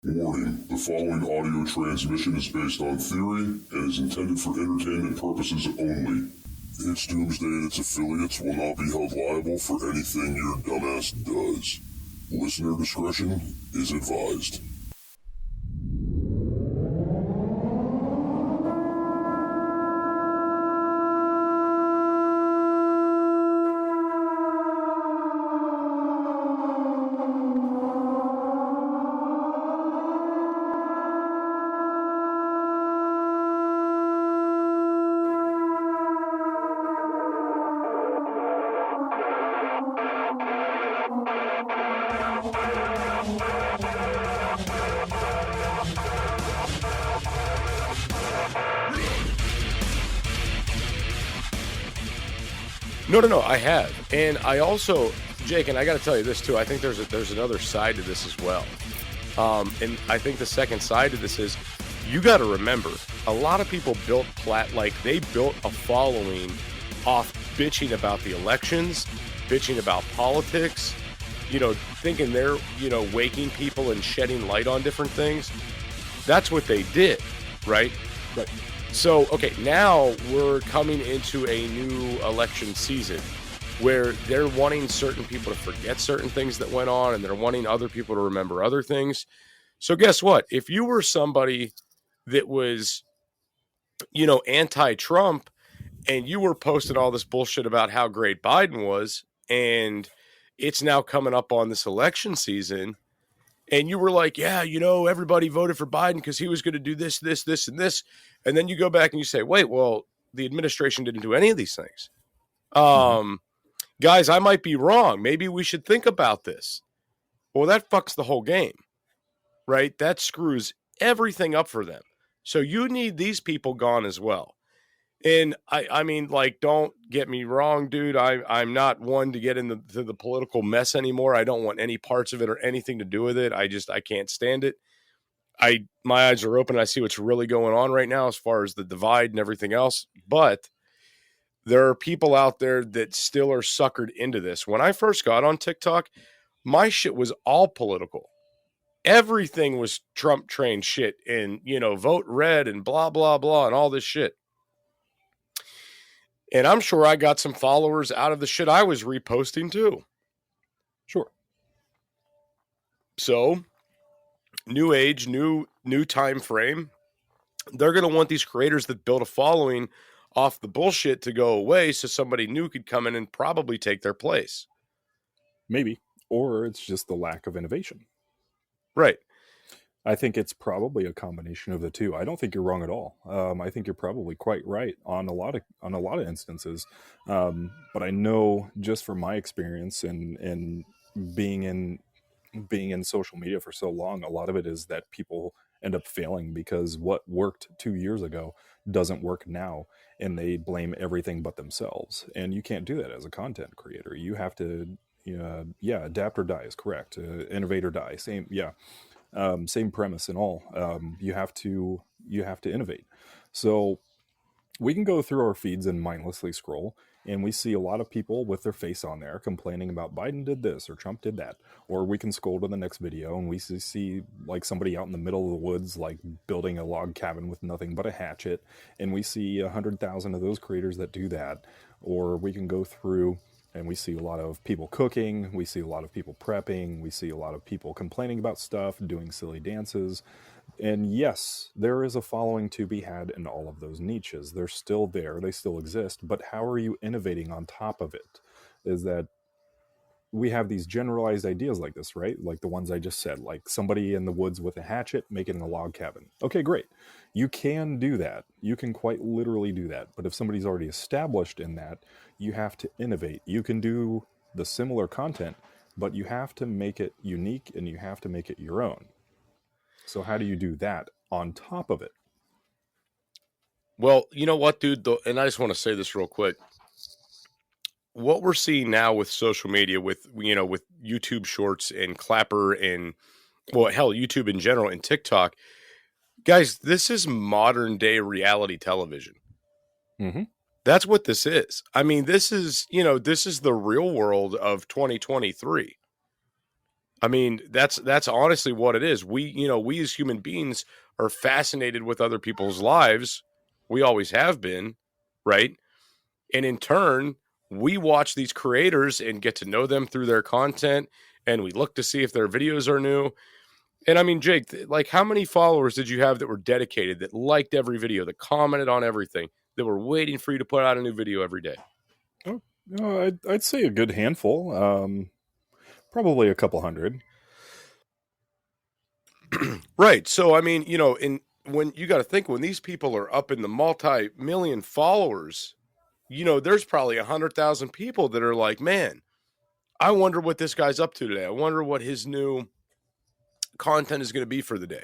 Warning, the following audio transmission is based on theory and is intended for entertainment purposes only. It's Doomsday and its affiliates will not be held liable for anything your dumbass does. Listener discretion is advised. No, I have. And I also, Jake, and I got to tell you this too, I think there's another side to this as well. And I think the second side to this is, you got to remember, a lot of people built they built a following off bitching about the elections, bitching about politics, thinking they're, waking people and shedding light on different things. That's what they did, right? Right. So, okay, now we're coming into a new election season where they're wanting certain people to forget certain things that went on, and they're wanting other people to remember other things. So guess what? If you were somebody that was, anti-Trump, and you were posting all this bullshit about how great Biden was, and it's now coming up on this election season, and you were like, yeah, everybody voted for Biden because he was going to do this, this, this, and this. And then you go back and you say, wait, well, the administration didn't do any of these things. Guys, I might be wrong. Maybe we should think about this. Well, that fucks the whole game, right? That screws everything up for them. So you need these people gone as well. And I mean, don't get me wrong, dude. I'm not one to get into the political mess anymore. I don't want any parts of it or anything to do with it. I can't stand it. My eyes are open. I see what's really going on right now as far as the divide and everything else. But there are people out there that still are suckered into this. When I first got on TikTok, my shit was all political. Everything was Trump train shit and, vote red and blah, blah, blah, and all this shit. And I'm sure I got some followers out of the shit I was reposting too. Sure. So, new age, new time frame. They're going to want these creators that build a following off the bullshit to go away so somebody new could come in and probably take their place. Maybe. Or it's just the lack of innovation. Right. I think it's probably a combination of the two. I don't think you're wrong at all. I think you're probably quite right on a lot of instances. But I know just from my experience and being in social media for so long, a lot of it is that people end up failing because what worked 2 years ago doesn't work now, and they blame everything but themselves. And you can't do that as a content creator. You have to, adapt or die is correct. Innovate or die, same, yeah. Same premise and all. You have to innovate. So we can go through our feeds and mindlessly scroll, and we see a lot of people with their face on there complaining about Biden did this or Trump did that. Or we can scroll to the next video and we see like somebody out in the middle of the woods, like building a log cabin with nothing but a hatchet. And we see 100,000 of those creators that do that. Or we can go through and we see a lot of people cooking, we see a lot of people prepping, we see a lot of people complaining about stuff, doing silly dances. And yes, there is a following to be had in all of those niches. They're still there, they still exist, but how are you innovating on top of it? Is that we have these generalized ideas like this, right? Like the ones I just said, like somebody in the woods with a hatchet making a log cabin. Okay, great. You can do that. You can quite literally do that. But if somebody's already established in that, you have to innovate. You can do the similar content, but you have to make it unique and you have to make it your own. So how do you do that on top of it? Well, you know what, dude? And I just want to say this real quick. What we're seeing now with social media, with YouTube Shorts and Clapper and, well, hell, YouTube in general and TikTok, guys, this is modern day reality television. Mm-hmm. That's what this is. I mean, this is the real world of 2023. I mean, that's honestly what it is. We as human beings are fascinated with other people's lives. We always have been, right? And in turn, we watch these creators and get to know them through their content, and we look to see if their videos are new. And I mean, Jake, like, how many followers did you have that were dedicated, that liked every video, that commented on everything, that were waiting for you to put out a new video every day? Oh, no, I'd say a good handful. Probably a couple hundred. Right. So, I mean, when you got to think, when these people are up in the multi-million followers, there's probably 100,000 people that are like, man, I wonder what this guy's up to today. I wonder what his new content is going to be for the day.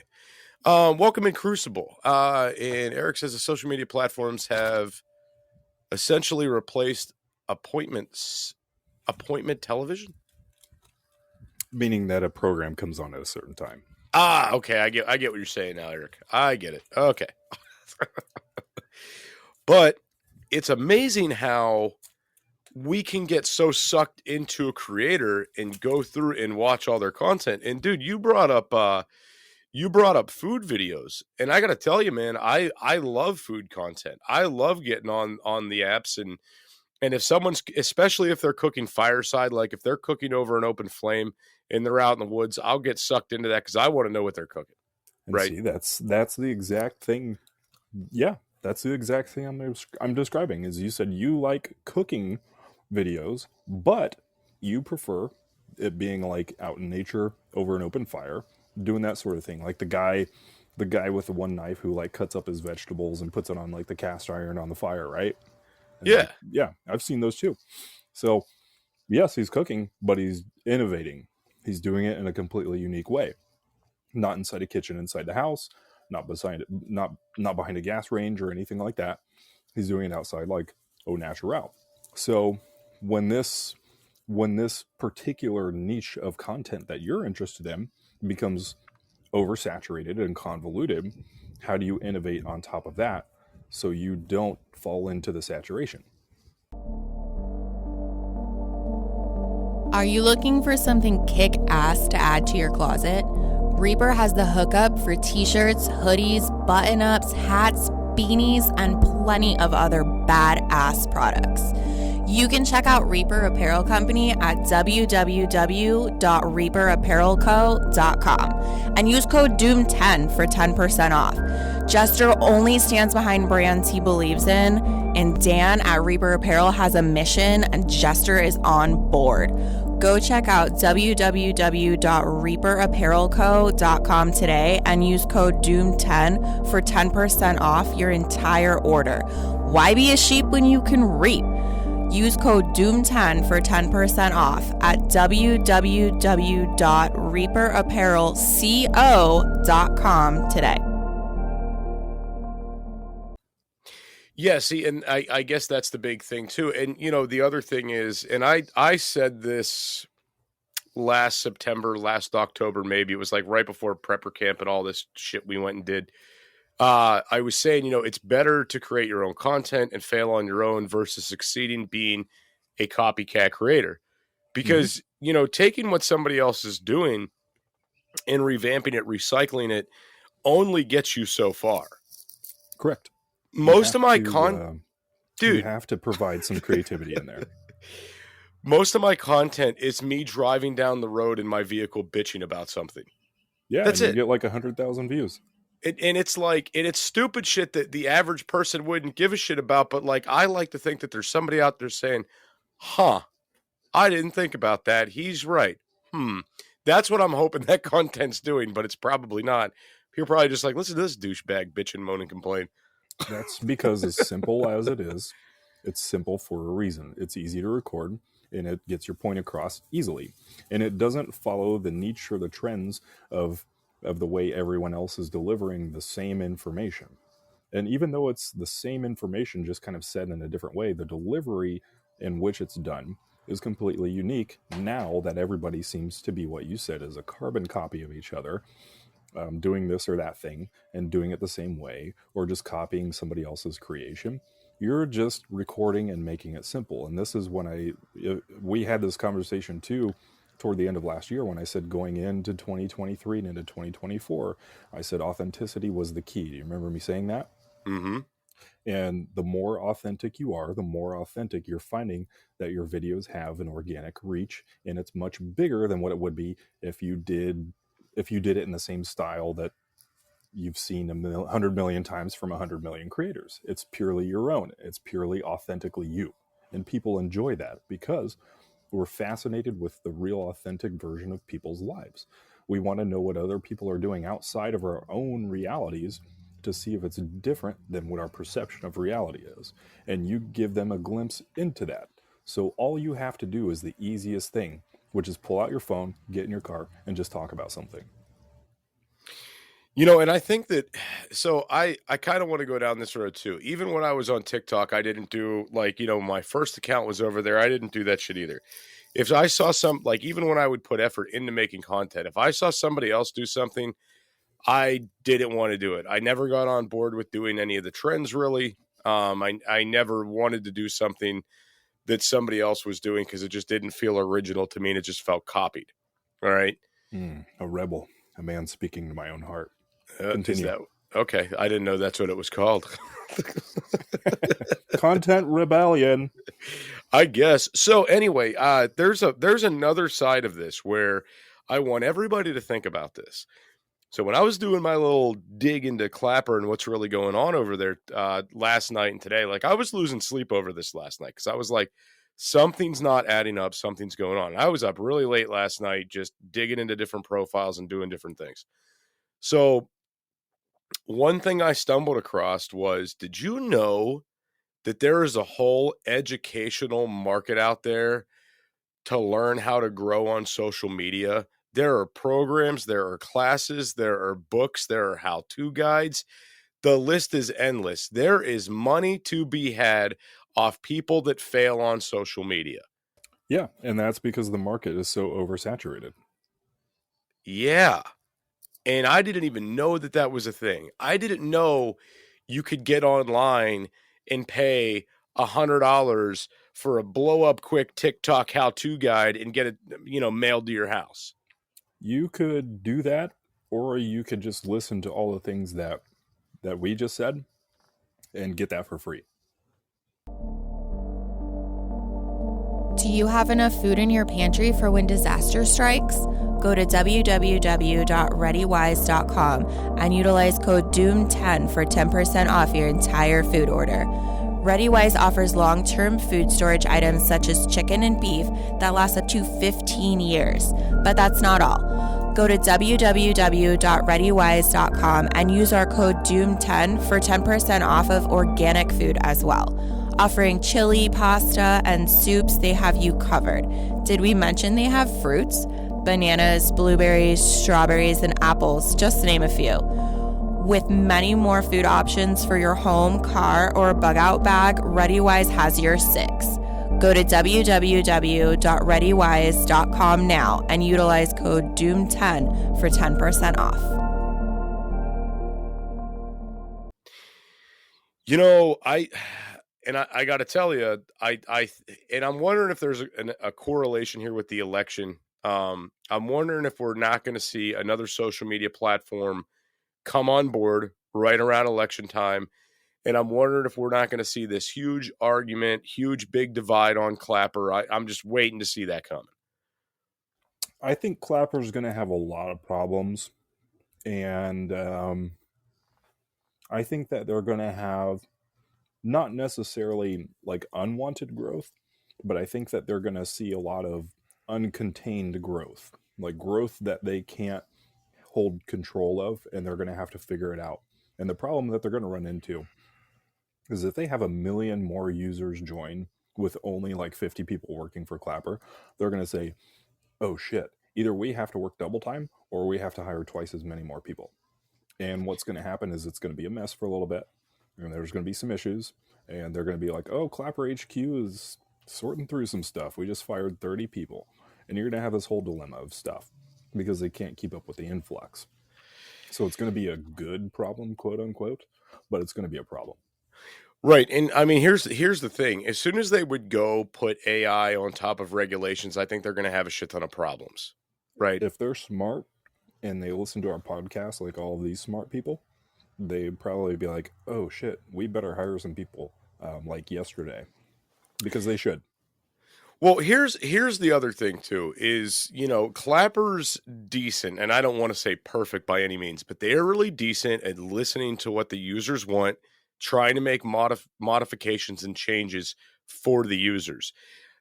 Welcome in Crucible. And Eric says the social media platforms have essentially replaced appointment television. Meaning that a program comes on at a certain time. Ah, okay. I get what you're saying now, Eric. I get it. Okay. But it's amazing how we can get so sucked into a creator and go through and watch all their content. And dude, you brought up food videos, and I got to tell you, man, I love food content. I love getting on the apps, and if someone's, especially if they're cooking fireside, like if they're cooking over an open flame and they're out in the woods, I'll get sucked into that because I want to know what they're cooking. And right? See, that's the exact thing. Yeah, that's the exact thing I'm describing. Is you said you like cooking videos, but you prefer it being like out in nature over an open fire, doing that sort of thing. Like the guy with the one knife who like cuts up his vegetables and puts it on like the cast iron on the fire, right? And Yeah. like, yeah, I've seen those too. So yes, he's cooking, but he's innovating. He's doing it in a completely unique way. Not inside a kitchen inside the house, not behind a gas range or anything like that. He's doing it outside like au naturel. So when this particular niche of content that you're interested in becomes oversaturated and convoluted, how do you innovate on top of that so you don't fall into the saturation? Are you looking for something kick-ass to add to your closet? Reaper has the hookup for t-shirts, hoodies, button-ups, hats, beanies, and plenty of other badass products. You can check out Reaper Apparel Company at www.reaperapparelco.com and use code DOOM10 for 10% off. Jester only stands behind brands he believes in, and Dan at Reaper Apparel has a mission, and Jester is on board. Go check out www.reaperapparelco.com today and use code DOOM10 for 10% off your entire order. Why be a sheep when you can reap? Use code DOOM10 for 10% off at www.reaperapparelco.com today. Yeah, see, and I guess that's the big thing too. And the other thing is, and I said this last September, last October, maybe it was like right before prepper camp and all this shit we went and did. I was saying, it's better to create your own content and fail on your own versus succeeding being a copycat creator. Because, taking what somebody else is doing and revamping it, recycling it only gets you so far. Correct. Most of my dude, you have to provide some creativity in there. Most of my content is me driving down the road in my vehicle bitching about something. Yeah, that's and it. You get like 100,000 views. And it's like, and it's stupid shit that the average person wouldn't give a shit about. But like, I like to think that there's somebody out there saying, I didn't think about that. He's right. That's what I'm hoping that content's doing, but it's probably not. You're probably just like, listen to this douchebag bitch and moan and complain. That's because as simple as it is, it's simple for a reason. It's easy to record and it gets your point across easily. And it doesn't follow the niche or the trends of the way everyone else is delivering the same information. And even though it's the same information, just kind of said in a different way, the delivery in which it's done is completely unique now that everybody seems to be what you said is a carbon copy of each other. Doing this or that thing and doing it the same way, or just copying somebody else's creation. You're just recording and making it simple. And this is when we had this conversation too toward the end of last year when I said going into 2023 and into 2024, I said authenticity was the key. Do you remember me saying that? Mm-hmm. And the more authentic you are, the more authentic you're finding that your videos have an organic reach, and it's much bigger than what it would be if you did it in the same style that you've seen 100 million times from 100 million creators. It's purely your own. It's purely authentically you. And people enjoy that because we're fascinated with the real authentic version of people's lives. We want to know what other people are doing outside of our own realities to see if it's different than what our perception of reality is. And you give them a glimpse into that. So all you have to do is the easiest thing, which is pull out your phone, get in your car, and just talk about something. You know, and I think that, so I kind of want to go down this road too. Even when I was on TikTok, I didn't do like, you know, my first account was over there. I didn't do that shit either. If I saw like, even when I would put effort into making content, if I saw somebody else do something, I didn't want to do it. I never got on board with doing any of the trends really. I never wanted to do something that somebody else was doing because it just didn't feel original to me and it just felt copied. All right. A rebel, a man speaking to my own heart. Continue. Okay, I didn't know that's what it was called. Content rebellion, I guess. So anyway, there's another side of this where I want everybody to think about this. So when I was doing my little dig into Clapper and what's really going on over there last night and today, like I was losing sleep over this last night because I was like, something's not adding up, something's going on. I was up really late last night just digging into different profiles and doing different things. So one thing I stumbled across was, did you know that there is a whole educational market out there to learn how to grow on social media? There are programs, there are classes, there are books, there are how-to guides. The list is endless. There is money to be had off people that fail on social media. Yeah, and that's because the market is so oversaturated. Yeah. And I didn't even know that that was a thing. I didn't know you could get online and pay $100 for a blow-up quick TikTok how-to guide and get it, you know, mailed to your house. You could do that, or you could just listen to all the things that we just said and get that for free. Do you have enough food in your pantry for when disaster strikes? Go to www.readywise.com and utilize code DOOM10 for 10% off your entire food order. ReadyWise offers long-term food storage items such as chicken and beef that last up to 15 years. But that's not all. Go to www.readywise.com and use our code DOOM10 for 10% off of organic food as well. Offering chili, pasta, and soups, they have you covered. Did we mention they have fruits? Bananas, blueberries, strawberries, and apples, just to name a few. With many more food options for your home, car, or bug-out bag, ReadyWise has your six. Go to www.readywise.com now and utilize code DOOM10 for 10% off. You know, I got to tell you, I'm wondering if there's a correlation here with the election. I'm wondering if we're not going to see another social media platform come on board right around election time. And I'm wondering if we're not going to see this huge argument, huge big divide on Clapper. I'm just waiting to see that coming. I think Clapper's going to have a lot of problems. And I think that they're going to have not necessarily like unwanted growth, but I think that they're going to see a lot of uncontained growth, like growth that they can't hold control of, and they're going to have to figure it out. And the problem that they're going to run into is if they have 1 million more users join with only like 50 people working for Clapper, they're going to say, oh shit, either we have to work double time or we have to hire twice as many more people. And what's going to happen is it's going to be a mess for a little bit. And there's going to be some issues, and they're going to be like, oh, Clapper HQ is sorting through some stuff. We just fired 30 people. And you're going to have this whole dilemma of stuff because they can't keep up with the influx. So it's going to be a good problem, quote unquote, but it's going to be a problem. Right. And I mean, here's the thing. As soon as they would go put AI on top of regulations, I think they're going to have a shit ton of problems. Right. If they're smart and they listen to our podcast like all of these smart people, they'd probably be like, oh shit, we better hire some people like yesterday, because they should. Well, here's the other thing too is, Clapper's decent, and I don't want to say perfect by any means, but they're really decent at listening to what the users want, trying to make modifications and changes for the users.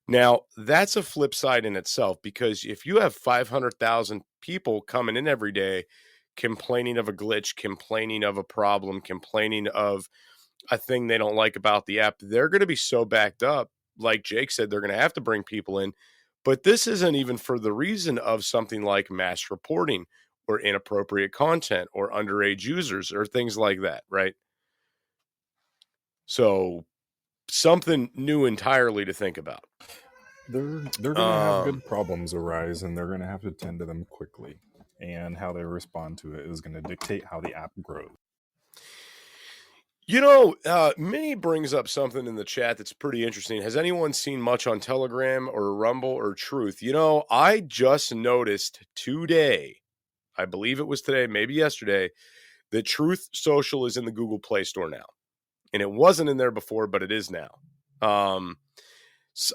Now, that's a flip side in itself, because if you have 500,000 people coming in every day complaining of a glitch, complaining of a problem, complaining of a thing they don't like about the app, they're going to be so backed up. Like Jake said, they're going to have to bring people in. But this isn't even for the reason of something like mass reporting or inappropriate content or underage users or things like that, right? So something new entirely to think about. They're going to have good problems arise, and they're going to have to tend to them quickly. And how they respond to it is going to dictate how the app grows. Minnie brings up something in the chat that's pretty interesting. Has anyone seen much on Telegram or Rumble or Truth? I just noticed today, I believe it was today, maybe yesterday, that Truth Social is in the Google Play Store now. And it wasn't in there before, but it is now. And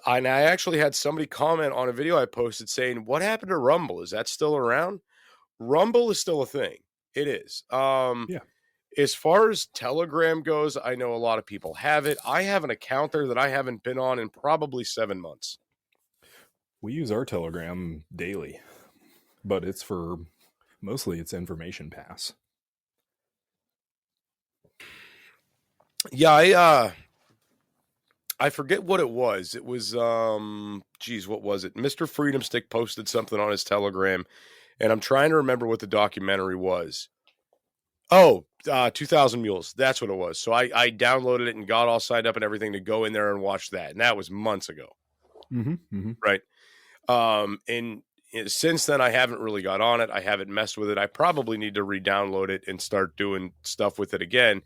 I actually had somebody comment on a video I posted saying, what happened to Rumble? Is that still around? Rumble is still a thing. It is. Yeah. As far as Telegram goes, I know a lot of people have it. I have an account there that I haven't been on in probably 7 months. We use our Telegram daily, but it's mostly it's information pass. Yeah, I forget what it was. It was, what was it? Mr. Freedom Stick posted something on his Telegram, and I'm trying to remember what the documentary was. Oh, 2000 Mules. That's what it was. So I downloaded it and got all signed up and everything to go in there and watch that. And that was months ago. Mm-hmm, mm-hmm. Right. And since then, I haven't really got on it. I haven't messed with it. I probably need to re-download it and start doing stuff with it again.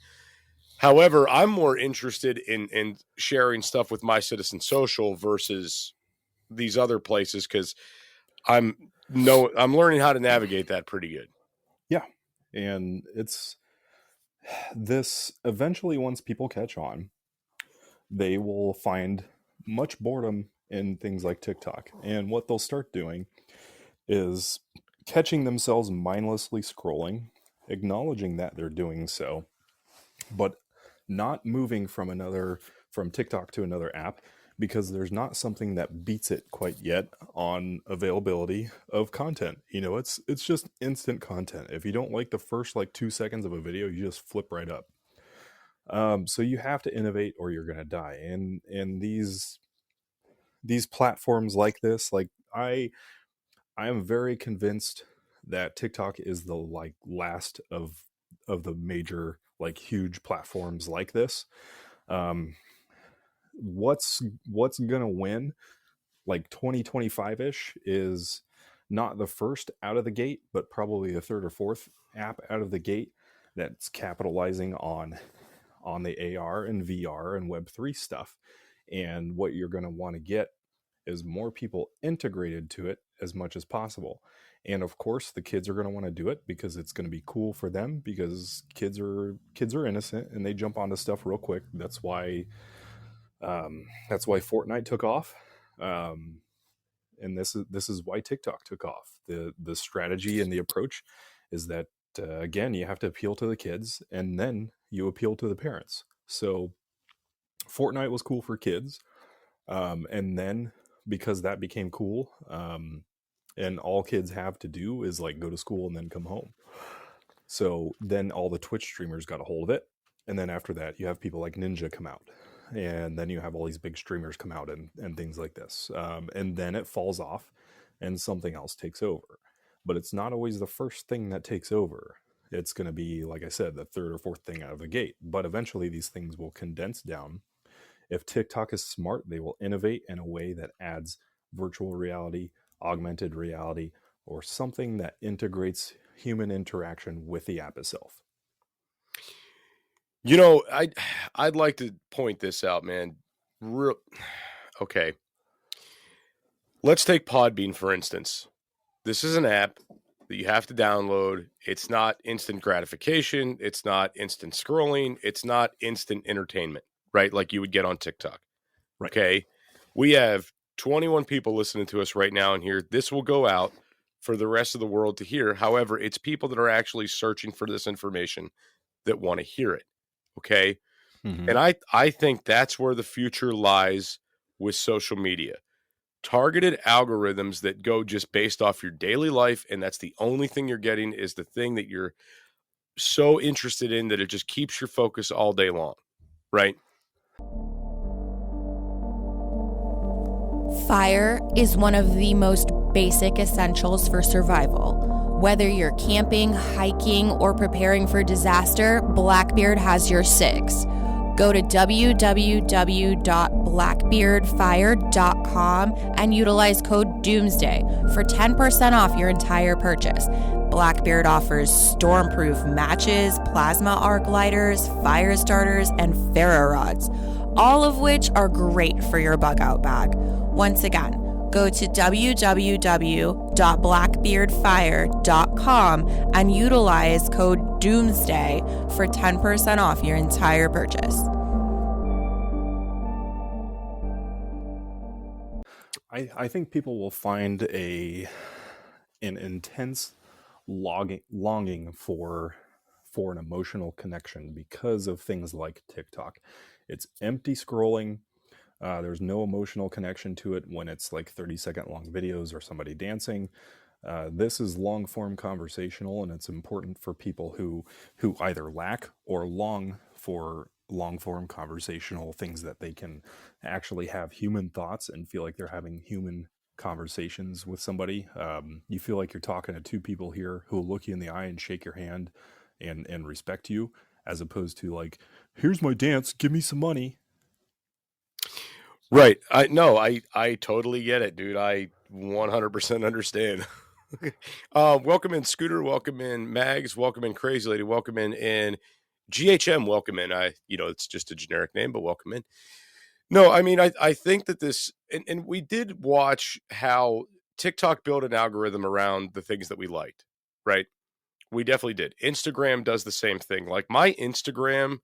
However, I'm more interested in sharing stuff with My Citizen Social versus these other places, because I'm learning how to navigate that pretty good. Yeah. And it's this eventually, once people catch on, they will find much boredom in things like TikTok. And what they'll start doing is catching themselves mindlessly scrolling, acknowledging that they're doing so, but not moving from TikTok to another app, because there's not something that beats it quite yet on availability of content. It's just instant content. If you don't like the first 2 seconds of a video, you just flip right up. So you have to innovate or you're going to die. And these platforms like this, I am very convinced that TikTok is the last of the major huge platforms like this. What's gonna win 2025-ish is not the first out of the gate, but probably the third or fourth app out of the gate that's capitalizing on the AR and VR and Web3 stuff. And what you're going to want to get is more people integrated to it as much as possible. And of course, the kids are going to want to do it because it's going to be cool for them, because kids are innocent and they jump onto stuff real quick. That's why Fortnite took off. And this is why TikTok took off. The strategy and the approach is that, again, you have to appeal to the kids and then you appeal to the parents. So Fortnite was cool for kids. And then because that became cool, and all kids have to do is go to school and then come home. So then all the Twitch streamers got a hold of it. And then after that, you have people like Ninja come out. And then you have all these big streamers come out and things like this. And then it falls off and something else takes over. But it's not always the first thing that takes over. It's going to be, like I said, the third or fourth thing out of the gate. But eventually these things will condense down. If TikTok is smart, they will innovate in a way that adds virtual reality, augmented reality, or something that integrates human interaction with the app itself. You know, I'd like to point this out, man. Okay. Let's take Podbean, for instance. This is an app that you have to download. It's not instant gratification. It's not instant scrolling. It's not instant entertainment, right? Like you would get on TikTok. Right. Okay. We have 21 people listening to us right now in here. This will go out for the rest of the world to hear. However, it's people that are actually searching for this information that want to hear it. Okay. Mm-hmm. And I think that's where the future lies with social media. Targeted algorithms that go just based off your daily life, and that's the only thing you're getting is the thing that you're so interested in that it just keeps your focus all day long, right? Fire is one of the most basic essentials for survival. Whether you're camping, hiking, or preparing for disaster, Blackbeard has your six. Go to www.blackbeardfire.com and utilize code DoomsDay for 10% off your entire purchase. Blackbeard offers stormproof matches, plasma arc lighters, fire starters, and ferro rods, all of which are great for your bug out bag. Once again, go to www.blackbeardfire.com and utilize code DOOMSDAY for 10% off your entire purchase. I think people will find an intense longing for an emotional connection because of things like TikTok. It's empty scrolling. There's no emotional connection to it when it's like 30-second long videos or somebody dancing. This is long-form conversational, and it's important for people who either lack or long for long-form conversational things that they can actually have human thoughts and feel like they're having human conversations with somebody. You feel like you're talking to two people here who will look you in the eye and shake your hand and respect you, as opposed to like, here's my dance, give me some money. Right. I totally get it, dude. I 100% understand. Welcome in Scooter, welcome in Mags, welcome in Crazy Lady, welcome in GHM, welcome in. It's just a generic name, but welcome in. No, I mean, I think that this, and we did watch how TikTok built an algorithm around the things that we liked, right? We definitely did. Instagram does the same thing. Like my Instagram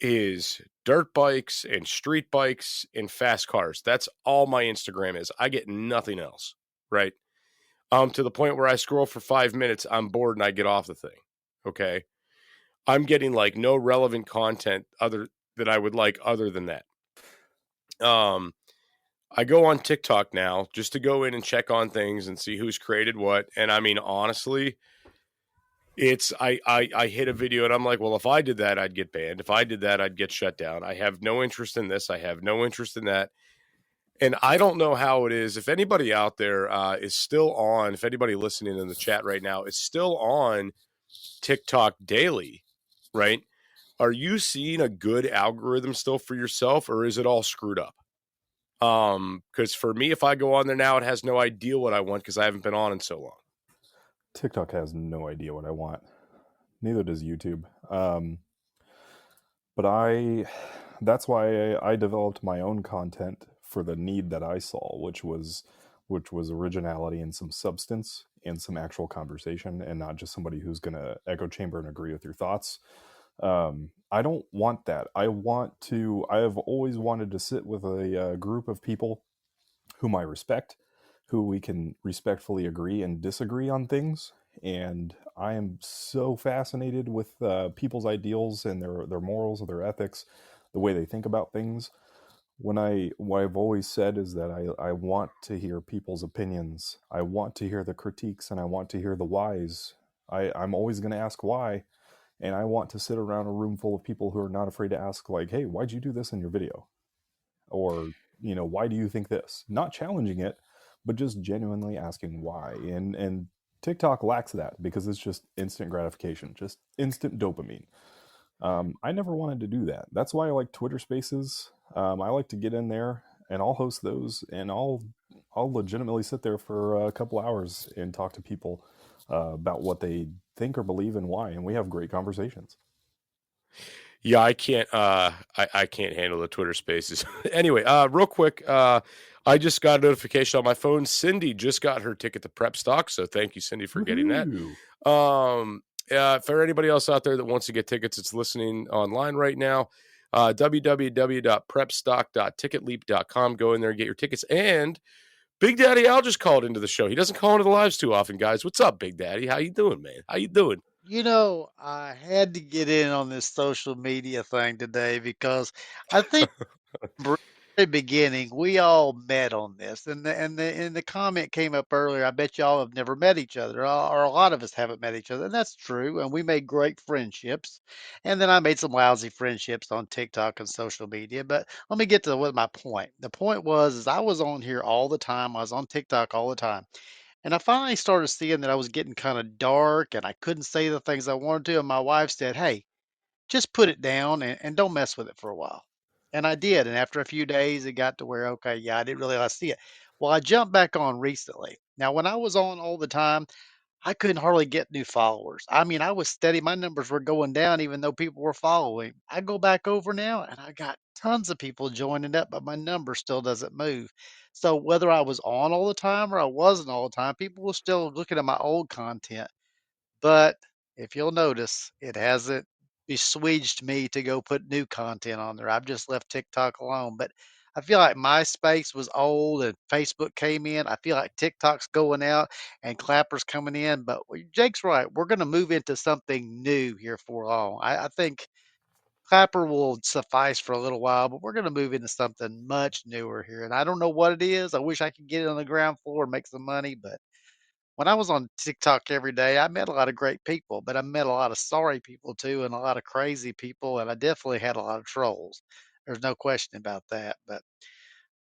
is dirt bikes and street bikes and fast cars. That's all my Instagram is. I get nothing else, right? To the point where I scroll for 5 minutes, I'm bored and I get off the thing. Okay. I'm getting like no relevant content that I would like other than that. I go on TikTok now just to go in and check on things and see who's created what. And I mean, honestly, it's I hit a video and I'm like, well, if I did that, I'd get banned. If I did that, I'd get shut down. I have no interest in this. I have no interest in that. And I don't know how it is. If anybody out there is still on, if anybody listening in the chat right now is still on TikTok daily, right? Are you seeing a good algorithm still for yourself, or is it all screwed up? Because for me, if I go on there now, it has no idea what I want because I haven't been on in so long. TikTok has no idea what I want. Neither does YouTube. But that's why I developed my own content for the need that I saw, which was originality and some substance and some actual conversation, and not just somebody who's going to echo chamber and agree with your thoughts. I don't want that. I have always wanted to sit with a group of people whom I respect, who we can respectfully agree and disagree on things. And I am so fascinated with people's ideals and their morals or their ethics, the way they think about things. What I've always said is that I want to hear people's opinions. I want to hear the critiques, and I want to hear the whys. I'm always going to ask why. And I want to sit around a room full of people who are not afraid to ask, like, hey, why'd you do this in your video? Or, why do you think this? Not challenging it, but just genuinely asking why. And TikTok lacks that because it's just instant gratification, just instant dopamine. I never wanted to do that. That's why I like Twitter Spaces. I like to get in there, and I'll host those, and I'll legitimately sit there for a couple hours and talk to people about what they think or believe and why, and we have great conversations. Yeah, I can't. I can't handle the Twitter Spaces. Anyway, real quick, I just got a notification on my phone. Cindy just got her ticket to Prep Stock, so thank you, Cindy, for getting that. Woohoo. For anybody else out there that wants to get tickets, it's listening online right now. www.prepstock.ticketleap.com. Go in there and get your tickets. And Big Daddy Al just called into the show. He doesn't call into the lives too often, guys. What's up, Big Daddy? How you doing, man? How you doing? I had to get in on this social media thing today because I think from the very beginning we all met on this, and the comment came up earlier. I bet y'all have never met each other, or a lot of us haven't met each other, and that's true. And we made great friendships, and then I made some lousy friendships on TikTok and social media. But let me get to what my point. The point was, is I was on here all the time. I was on TikTok all the time. And I finally started seeing that I was getting kind of dark and I couldn't say the things I wanted to. And my wife said, "Hey, just put it down and don't mess with it for a while." And I did. And after a few days, it got to where, okay, yeah, I didn't really like to see it. Well, I jumped back on recently. Now, when I was on all the time, I couldn't hardly get new followers. I mean, I was steady. My numbers were going down even though people were following. I go back over now and I got tons of people joining up, but my number still doesn't move. So whether I was on all the time or I wasn't all the time, people were still looking at my old content. But if you'll notice, it hasn't beswedged me to go put new content on there. I've just left TikTok alone. But I feel like MySpace was old and Facebook came in. I feel like TikTok's going out and Clapper's coming in. But Jake's right. We're going to move into something new here for long. I think Clapper will suffice for a little while, but we're going to move into something much newer here. And I don't know what it is. I wish I could get it on the ground floor and make some money, but when I was on TikTok every day, I met a lot of great people, but I met a lot of sorry people too, and a lot of crazy people, and I definitely had a lot of trolls. There's no question about that. But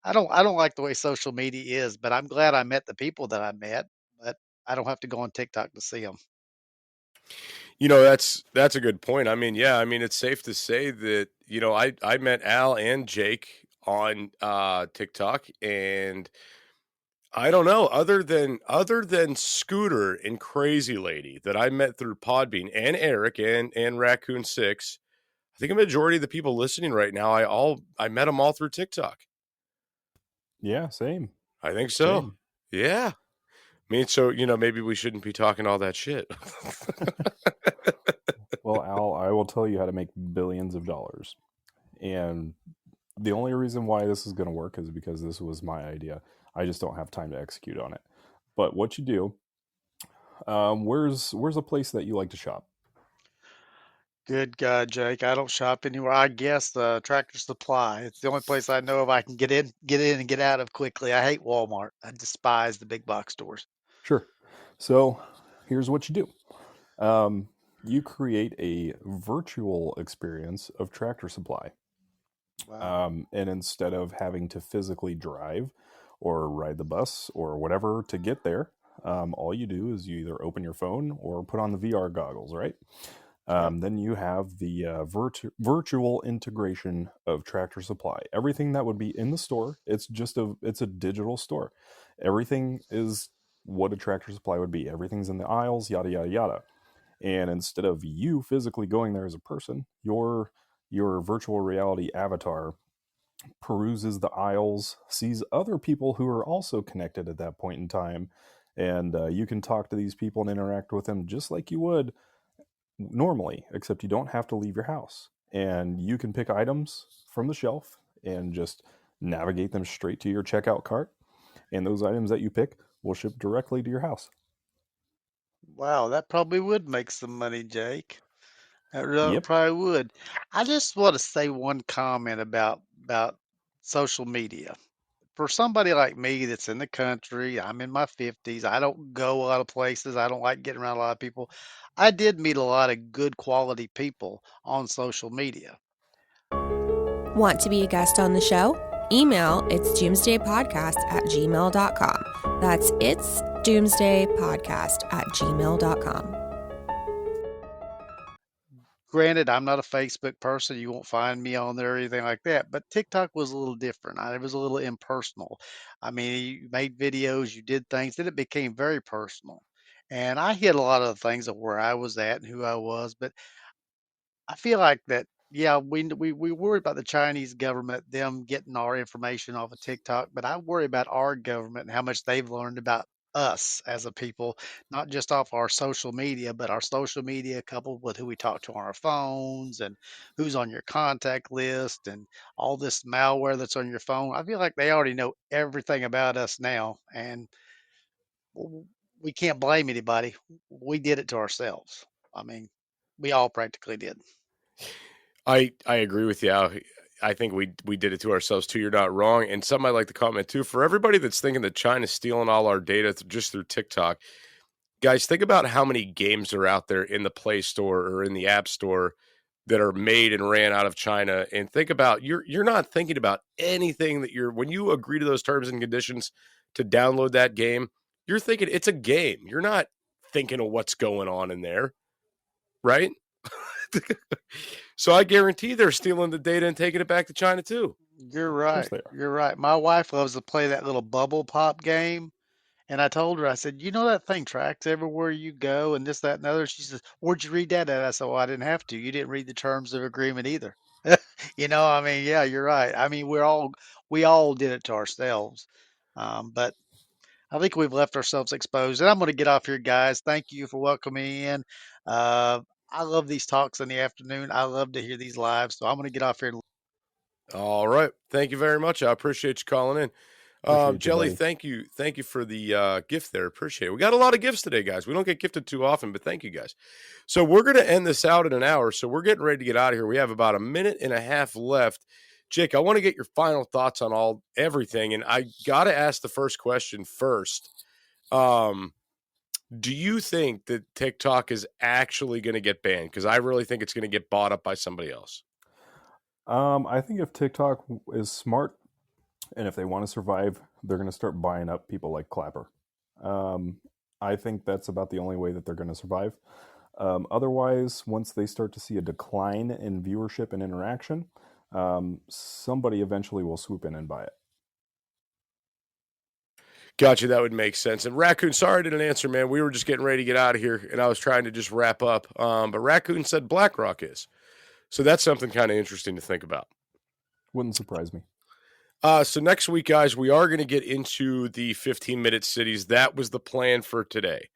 I don't like the way social media is, but I'm glad I met the people that I met, but I don't have to go on TikTok to see them. That's a good point. I mean, yeah, I mean, it's safe to say that I met Al and Jake on TikTok, and I don't know, other than Scooter and Crazy Lady that I met through Podbean, and Eric and Raccoon Six. I think a majority of the people listening right now, I met them all through TikTok. Yeah, same. I think so. Same. Yeah. I mean, so maybe we shouldn't be talking all that shit. Well, Al, I will tell you how to make billions of dollars. And the only reason why this is going to work is because this was my idea. I just don't have time to execute on it. But what you do, where's a place that you like to shop? Good God, Jake. I don't shop anywhere. I guess Tractor Supply. It's the only place I know of I can get in and get out of quickly. I hate Walmart. I despise the big box stores. Sure. So here's what you do. You create a virtual experience of Tractor Supply. Wow. And instead of having to physically drive or ride the bus or whatever to get there, all you do is you either open your phone or put on the VR goggles, right? Yep. Then you have the virtual integration of Tractor Supply. Everything that would be in the store, it's a digital store. Everything is what a Tractor Supply would be. Everything's in the aisles, yada yada yada. And instead of you physically going there as a person, your virtual reality avatar peruses the aisles, sees other people who are also connected at that point in time, and you can talk to these people and interact with them just like you would normally, except you don't have to leave your house. And you can pick items from the shelf and just navigate them straight to your checkout cart. And those items that you pick will ship directly to your house. Wow, that probably would make some money, Jake. That really Yep. probably would. I just want to say one comment about social media. For somebody like me that's in the country, I'm in my 50s. I don't go a lot of places. I don't like getting around a lot of people. I did meet a lot of good quality people on social media. Want to be a guest on the show? Email it's doomsdaypodcast@gmail.com. That's it's doomsdaypodcast@gmail.com. Granted, I'm not a Facebook person. You won't find me on there or anything like that. But TikTok was a little different. It was a little impersonal. I mean, you made videos, you did things, then it became very personal. And I hit a lot of the things of where I was at and who I was. But I feel like that yeah, we worry about the Chinese government, them getting our information off of TikTok, but I worry about our government and how much they've learned about us as a people, not just off our social media, but our social media coupled with who we talk to on our phones and who's on your contact list and all this malware that's on your phone. I feel like they already know everything about us now, and w- we can't blame anybody. We did it to ourselves. I mean, we all practically did. I agree with you. I think we did it to ourselves too. You're not wrong. And something I'd like to comment too, for everybody that's thinking that China's stealing all our data just through TikTok, guys, think about how many games are out there in the Play Store or in the App Store that are made and ran out of China. And think about you're not thinking about anything that when you agree to those terms and conditions to download that game, you're thinking it's a game. You're not thinking of what's going on in there, right? So I guarantee they're stealing the data and taking it back to China too. You're Of course right. they are. You're right. My wife loves to play that little bubble pop game. And I told her, I said, you know, that thing tracks everywhere you go and this, that, and the other. She says, where'd you read that at? I said, well, I didn't have to. You didn't read the terms of agreement either. I mean, yeah, you're right. I mean, we all did it to ourselves. But I think we've left ourselves exposed. And I'm going to get off here, guys. Thank you for welcoming me in. Uh, I love these talks in the afternoon. I love to hear these live. So I'm going to get off here. All right. Thank you very much. I appreciate you calling in. Appreciate you, Jelly, buddy. thank you. Thank you for the gift there. Appreciate it. We got a lot of gifts today, guys. We don't get gifted too often, but thank you, guys. So we're going to end this out in an hour. So we're getting ready to get out of here. We have about a minute and a half left. Jake, I want to get your final thoughts on everything. And I got to ask the first question first. Do you think that TikTok is actually going to get banned? Because I really think it's going to get bought up by somebody else. I think if TikTok is smart and if they want to survive, they're going to start buying up people like Clapper. I think that's about the only way that they're going to survive. Otherwise, once they start to see a decline in viewership and interaction, somebody eventually will swoop in and buy it. Gotcha. That would make sense. And Raccoon, sorry I didn't answer, man. We were just getting ready to get out of here, and I was trying to just wrap up. But Raccoon said BlackRock is. So that's something kind of interesting to think about. Wouldn't surprise me. So next week, guys, we are going to get into the 15-minute cities. That was the plan for today.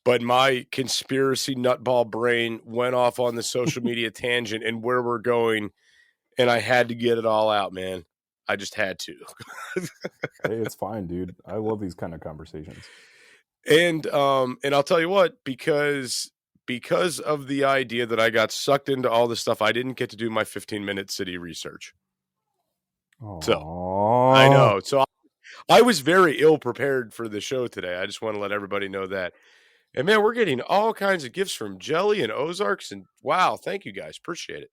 But my conspiracy nutball brain went off on the social media tangent and where we're going, and I had to get it all out, man. I just had to. Hey, it's fine, dude. I love these kind of conversations. And I'll tell you what, because of the idea that I got sucked into all this stuff, I didn't get to do my 15-minute city research. Aww. So I know. So I was very ill prepared for the show today. I just want to let everybody know that. And man, we're getting all kinds of gifts from Jelly and Ozarks, and wow, thank you guys, appreciate it.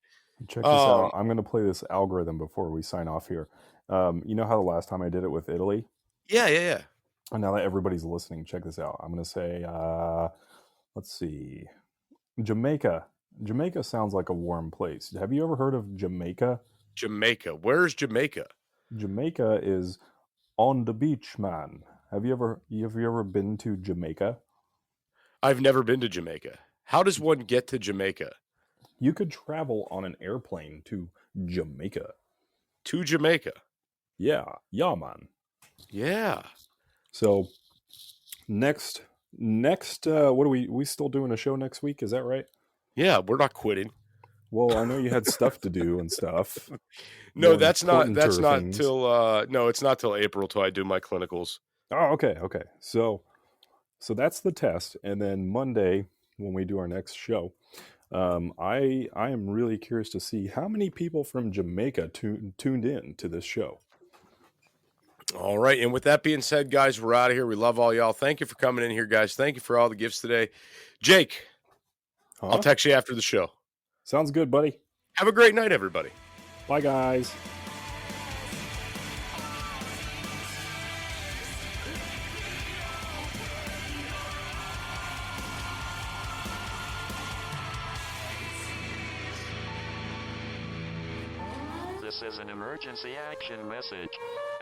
Check this out. I'm going to play this algorithm before we sign off here. You know how the last time I did it with Italy? Yeah. And now that everybody's listening, check this out. I'm going to say, let's see, Jamaica. Jamaica sounds like a warm place. Have you ever heard of Jamaica? Jamaica. Where's Jamaica? Jamaica is on the beach, man. Have you ever been to Jamaica? I've never been to Jamaica. How does one get to Jamaica? You could travel on an airplane to Jamaica. To Jamaica? Yeah, man. Yeah. So next, what are we still doing a show next week? Is that right? Yeah, we're not quitting. Well, I know you had stuff to do and stuff. No, that's not till no, it's not till April till I do my clinicals. Oh, okay. So that's the test, and then Monday when we do our next show, I am really curious to see how many people from Jamaica tuned in to this show. All right, and with that being said, guys, we're out of here. We love all y'all. Thank you for coming in here, guys. Thank you for all the gifts today. Jake, I'll text you after the show. Sounds good, buddy. Have a great night, everybody. Bye, guys. This is an emergency action message.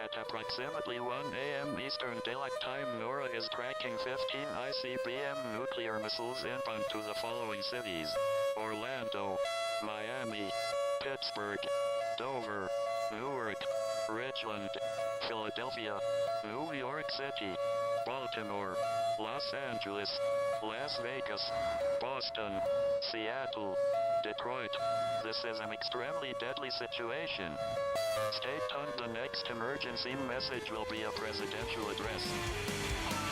At approximately 1 a.m. Eastern Daylight Time, NORAD is tracking 15 ICBM nuclear missiles inbound to the following cities: Orlando, Miami, Pittsburgh, Dover, Newark, Richland, Philadelphia, New York City, Baltimore, Los Angeles, Las Vegas, Boston, Seattle, Detroit. This is an extremely deadly situation. Stay tuned. The next emergency message will be a presidential address.